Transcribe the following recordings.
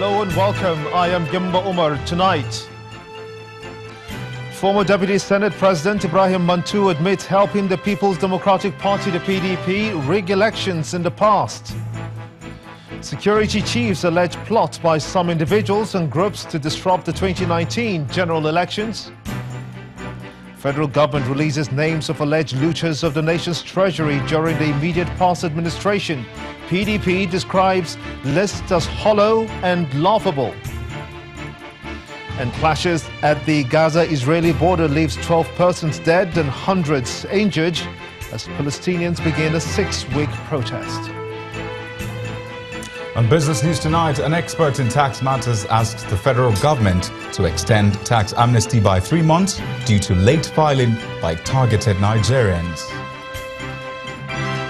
Hello and welcome. I am Gimba Umar. Tonight, former Deputy Senate President Ibrahim Mantu admits helping the People's Democratic Party, the PDP, rig elections in the past. Security chiefs allege plot by some individuals and groups to disrupt the 2019 general elections. Federal government releases names of alleged looters of the nation's treasury during the immediate past administration. PDP describes list as hollow and laughable. And clashes at the Gaza-Israeli border leaves 12 persons dead and hundreds injured as Palestinians begin a 6-week protest. On Business News tonight, an expert in tax matters asks the federal government to extend tax amnesty by 3 months due to late filing by targeted Nigerians.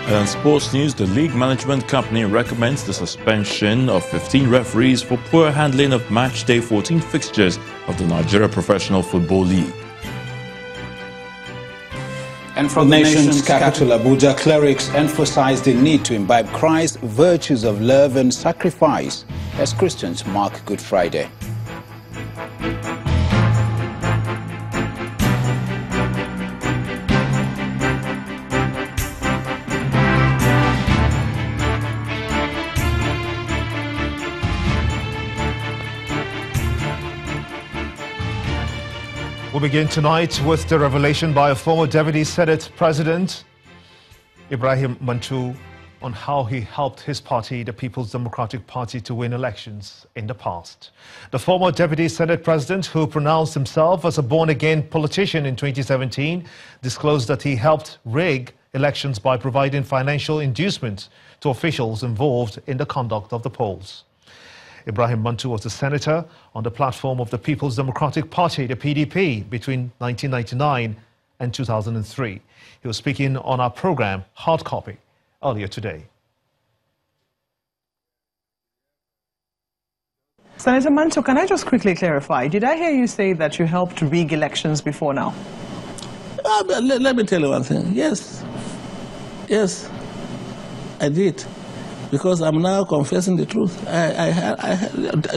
And in sports news, the league management company recommends the suspension of 15 referees for poor handling of match day 14 fixtures of the Nigeria Professional Football League. And from the nation's capital, Abuja, clerics emphasize the need to imbibe Christ's virtues of love and sacrifice as Christians mark Good Friday. We begin tonight with the revelation by a former Deputy Senate President, Ibrahim Mantu, on how he helped his party, the People's Democratic Party, to win elections in the past. The former Deputy Senate President, who pronounced himself as a born-again politician in 2017, disclosed that he helped rig elections by providing financial inducement to officials involved in the conduct of the polls. Ibrahim Mantu was a senator on the platform of the People's Democratic Party, the PDP, between 1999 and 2003. He was speaking on our program, Hard Copy, earlier today. Senator Mantu, can I just quickly clarify? Did I hear you say that you helped rig elections before now? Let me tell you one thing. Yes, I did. Because I'm now confessing the truth.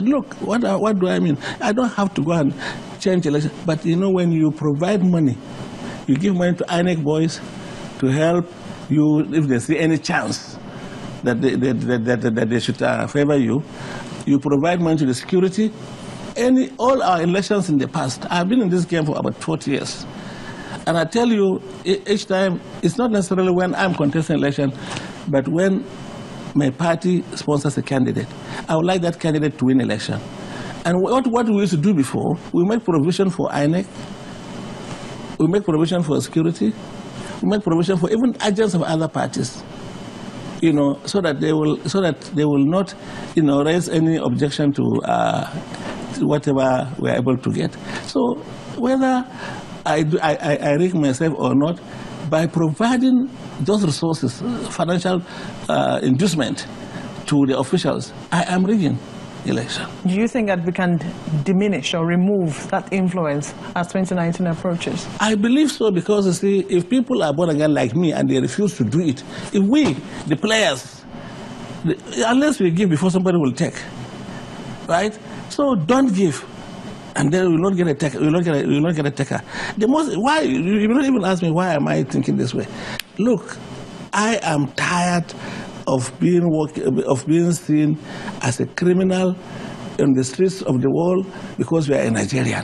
Look, what do I mean? I don't have to go and change election. But you know, when you provide money, you give money to INEC boys to help you if they see any chance that they should favor you. You provide money to the security. All our elections in the past, I've been in this game for about 40 years. And I tell you, each time, it's not necessarily when I'm contesting election, but when my party sponsors a candidate, I would like that candidate to win election. And what we used to do before, we make provision for INEC, we make provision for security, we make provision for even agents of other parties, you know, so that they will not, you know, raise any objection to whatever we are able to get. So whether I rig myself or not, by providing those resources, financial inducement to the officials, I am rigging election. Do you think that we can diminish or remove that influence as 2019 approaches? I believe so, because you see, if people are born again like me and they refuse to do it, if we, the players, unless we give before somebody will take, right? So don't give. And then we will not get a taker. We will not get a taker. Why you will not even ask me why am I thinking this way? Look, I am tired of being seen as a criminal in the streets of the world because we are a Nigerian.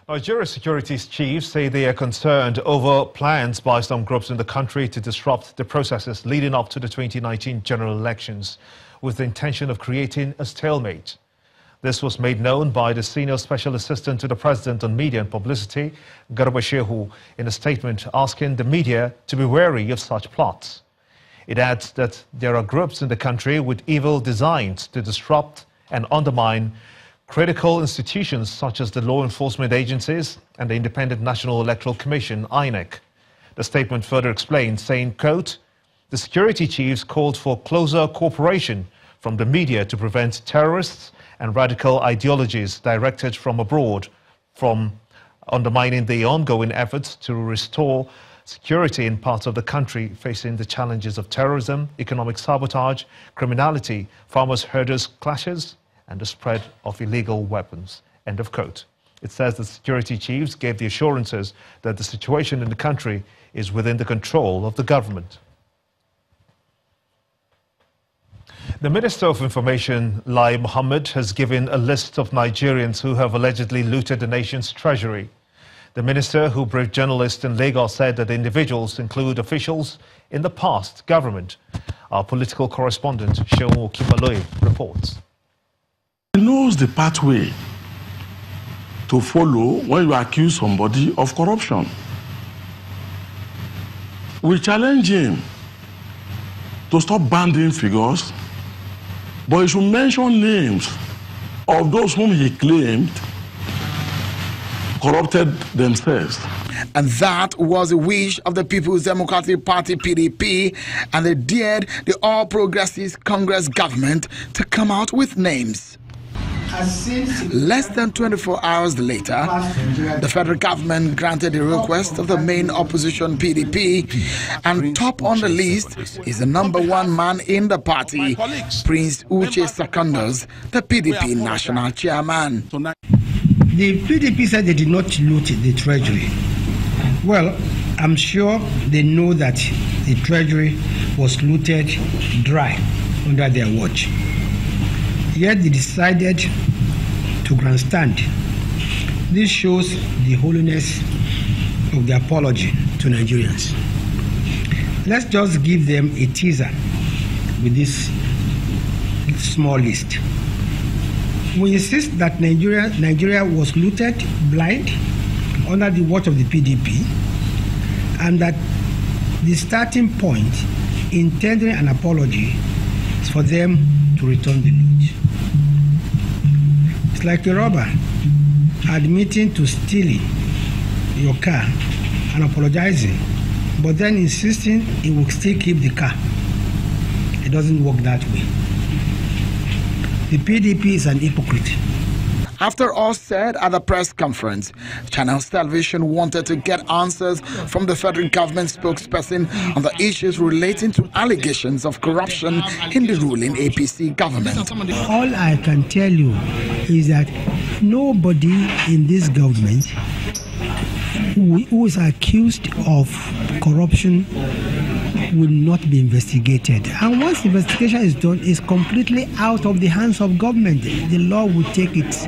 Nigeria securities chiefs say they are concerned over plans by some groups in the country to disrupt the processes leading up to the 2019 general elections, with the intention of creating a stalemate. This was made known by the Senior Special Assistant to the President on Media and Publicity, Garba Shehu, in a statement asking the media to be wary of such plots. It adds that there are groups in the country with evil designs to disrupt and undermine critical institutions such as the law enforcement agencies and the Independent National Electoral Commission, INEC. The statement further explained, saying, quote, "The security chiefs called for closer cooperation from the media to prevent terrorists and radical ideologies directed from abroad from undermining the ongoing efforts to restore security in parts of the country facing the challenges of terrorism, economic sabotage, criminality, farmers-herders clashes, and the spread of illegal weapons. End of quote. It says the security chiefs gave the assurances that the situation in the country is within the control of the government. The Minister of Information, Lai Mohammed, has given a list of Nigerians who have allegedly looted the nation's treasury. The minister, who briefed journalists in Lagos, said that the individuals include officials in the past government. Our political correspondent, Seun Okimaloye, reports. He knows the pathway to follow when you accuse somebody of corruption. We challenge him to stop banding figures, but he should mention names of those whom he claimed corrupted themselves. And that was the wish of the People's Democratic Party, PDP, and they dared the All Progressives Congress government to come out with names. Less than 24 hours later, the federal government granted the request of the main opposition, PDP, and top on the list is the #1 man in the party, Prince Uche Secondos, the PDP national chairman. The PDP said they did not loot the treasury. Well, I'm sure they know that the treasury was looted dry under their watch. Yet they decided to grandstand. This shows the holiness of the apology to Nigerians. Let's just give them a teaser with this small list. We insist that Nigeria was looted blind under the watch of the PDP, and that the starting point in tendering an apology is for them to return the loot. It's like a robber admitting to stealing your car and apologizing, but then insisting he will still keep the car. It doesn't work that way. The PDP is an hypocrite. After all said at the press conference, Channels Television wanted to get answers from the federal government spokesperson on the issues relating to allegations of corruption in the ruling APC government. All I can tell you is that nobody in this government who is accused of corruption will not be investigated. And once investigation is done, it's completely out of the hands of government. The law will take its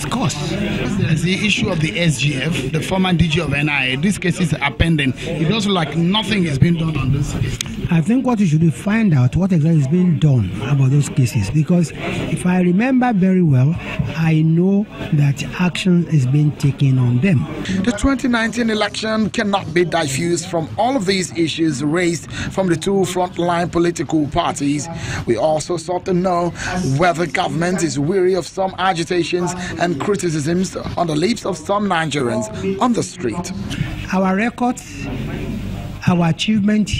course. There's the issue of the SGF, the former DG of NIA. These cases are pending. It does look like nothing is being done on this case. I think what we should do is find out what exactly is being done about those cases, because if I remember very well, I know that action is being taken on them. The 2019 election cannot be diffused from all of these issues raised from the two frontline political parties. We also sought to know whether government is weary of some agitations and criticisms on the lips of some Nigerians on the street. Our records, our achievement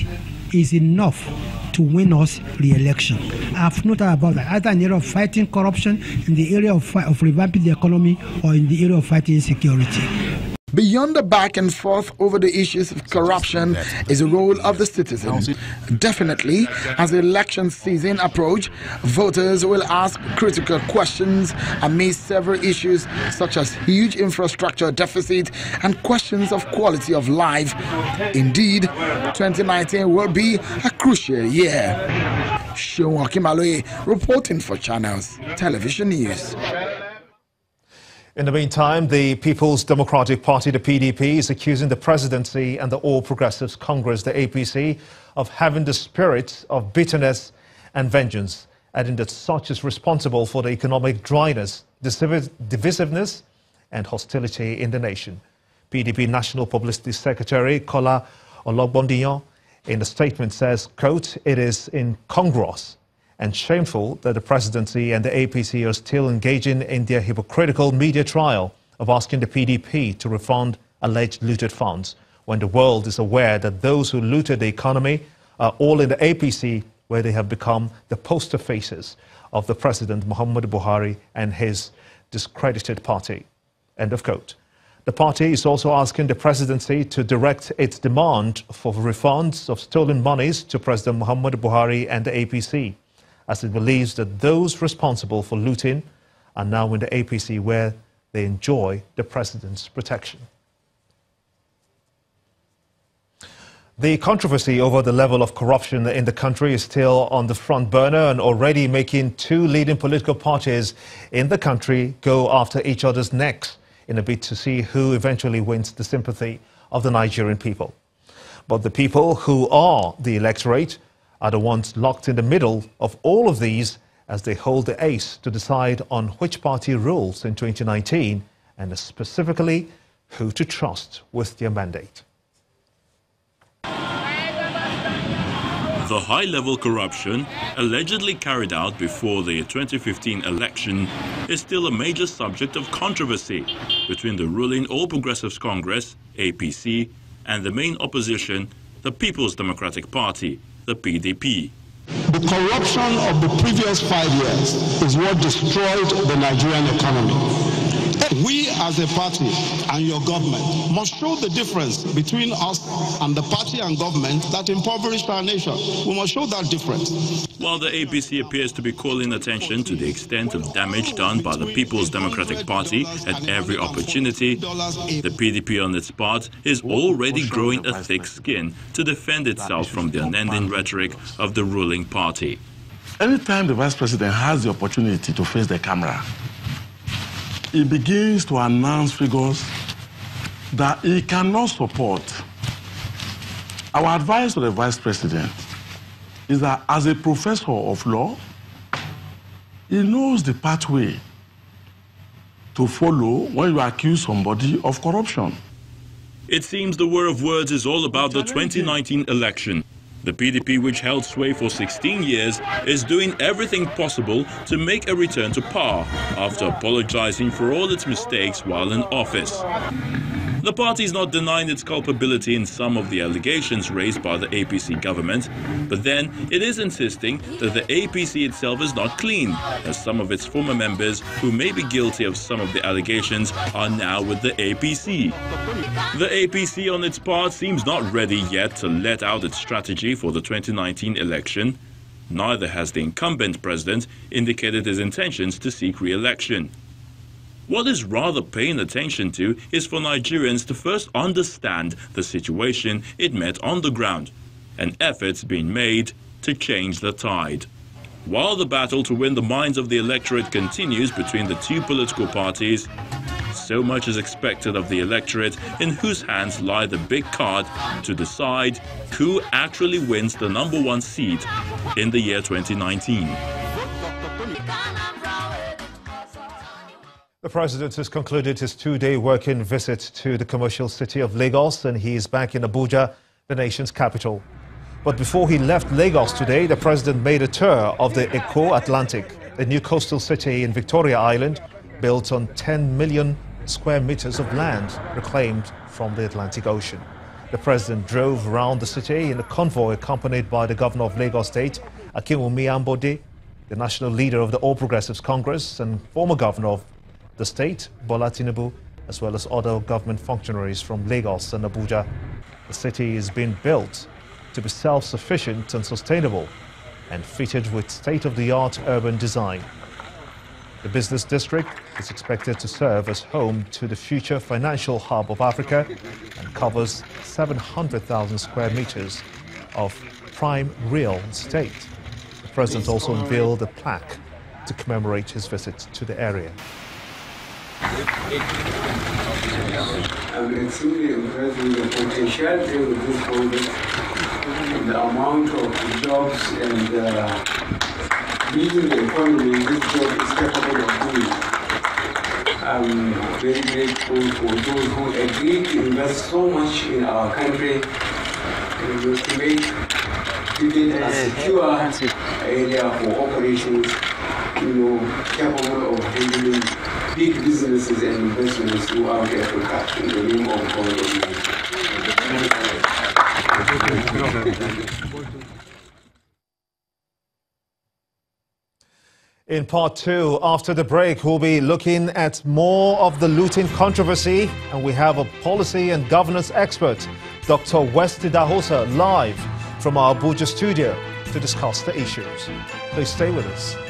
is enough to win us re-election. I have no doubt about that, either in the area of fighting corruption, in the area of revamping the economy, or in the area of fighting insecurity. Beyond the back and forth over the issues of corruption is the role of the citizen. Definitely, as the election season approaches, voters will ask critical questions amidst several issues such as huge infrastructure deficit and questions of quality of life. Indeed, 2019 will be a crucial year. Seun Okimaloye reporting for Channels Television News. In the meantime, the People's Democratic Party, the PDP, is accusing the presidency and the All Progressives Congress, the APC, of having the spirit of bitterness and vengeance, adding that such is responsible for the economic dryness, divisiveness and hostility in the nation. PDP National Publicity Secretary Kola Ologbondiyan in a statement says, quote, "It is incongruous and shameful that the presidency and the APC are still engaging in their hypocritical media trial of asking the PDP to refund alleged looted funds, when the world is aware that those who looted the economy are all in the APC, where they have become the poster faces of the President Muhammadu Buhari and his discredited party." End of quote. The party is also asking the presidency to direct its demand for refunds of stolen monies to President Muhammadu Buhari and the APC, as it believes that those responsible for looting are now in the APC, where they enjoy the president's protection. The controversy over the level of corruption in the country is still on the front burner and already making two leading political parties in the country go after each other's necks in a bid to see who eventually wins the sympathy of the Nigerian people. But the people who are the electorate are the ones locked in the middle of all of these, as they hold the ace to decide on which party rules in 2019 and specifically who to trust with their mandate. The high-level corruption allegedly carried out before the 2015 election is still a major subject of controversy between the ruling All Progressives Congress, APC, and the main opposition, the People's Democratic Party, the PDP. The corruption of the previous 5 years is what destroyed the Nigerian economy. We as a party and your government must show the difference between us and the party and government that impoverished our nation. We must show that difference. While the APC appears to be calling attention to the extent of damage done by the People's Democratic Party at every opportunity, the PDP on its part is already growing a thick skin to defend itself from the unending rhetoric of the ruling party. Anytime the vice president has the opportunity to face the camera, he begins to announce figures that he cannot support. Our advice to the vice president is that as a professor of law, he knows the pathway to follow when you accuse somebody of corruption. It seems the war of words is all about the 2019 election. The PDP, which held sway for 16 years, is doing everything possible to make a return to power after apologizing for all its mistakes while in office. The party is not denying its culpability in some of the allegations raised by the APC government, but then it is insisting that the APC itself is not clean, as some of its former members who may be guilty of some of the allegations are now with the APC. The APC on its part seems not ready yet to let out its strategy for the 2019 election. Neither has the incumbent president indicated his intentions to seek re-election. What is rather paying attention to is for Nigerians to first understand the situation it met on the ground, and efforts being made to change the tide. While the battle to win the minds of the electorate continues between the two political parties, so much is expected of the electorate, in whose hands lie the big card to decide who actually wins the #1 seat in the year 2019. The president has concluded his two-day working visit to the commercial city of Lagos, and he is back in Abuja, the nation's capital. But before he left Lagos today, the president made a tour of the Eko Atlantic, a new coastal city in Victoria Island, built on 10 million square meters of land reclaimed from the Atlantic Ocean. The president drove around the city in a convoy accompanied by the governor of Lagos State, Akinwumi Ambode, the national leader of the All Progressives Congress and former governor of the state, Bola Tinubu, as well as other government functionaries from Lagos and Abuja. The city is being built to be self-sufficient and sustainable and fitted with state-of-the-art urban design. The business district is expected to serve as home to the future financial hub of Africa and covers 700,000 square meters of prime real estate. The president also unveiled a plaque to commemorate his visit to the area. I'm extremely impressed with the potentiality of this project, the amount of jobs and building the economy this job is capable of doing. I'm very grateful for those who agreed to invest so much in our country to make it a secure area for operations, capable of handling big businesses and investments throughout Africa in the name of God. In part 2, after the break, we'll be looking at more of the looting controversy, and we have a policy and governance expert, Dr. Westi Dahosa, live from our Abuja studio to discuss the issues. Please stay with us.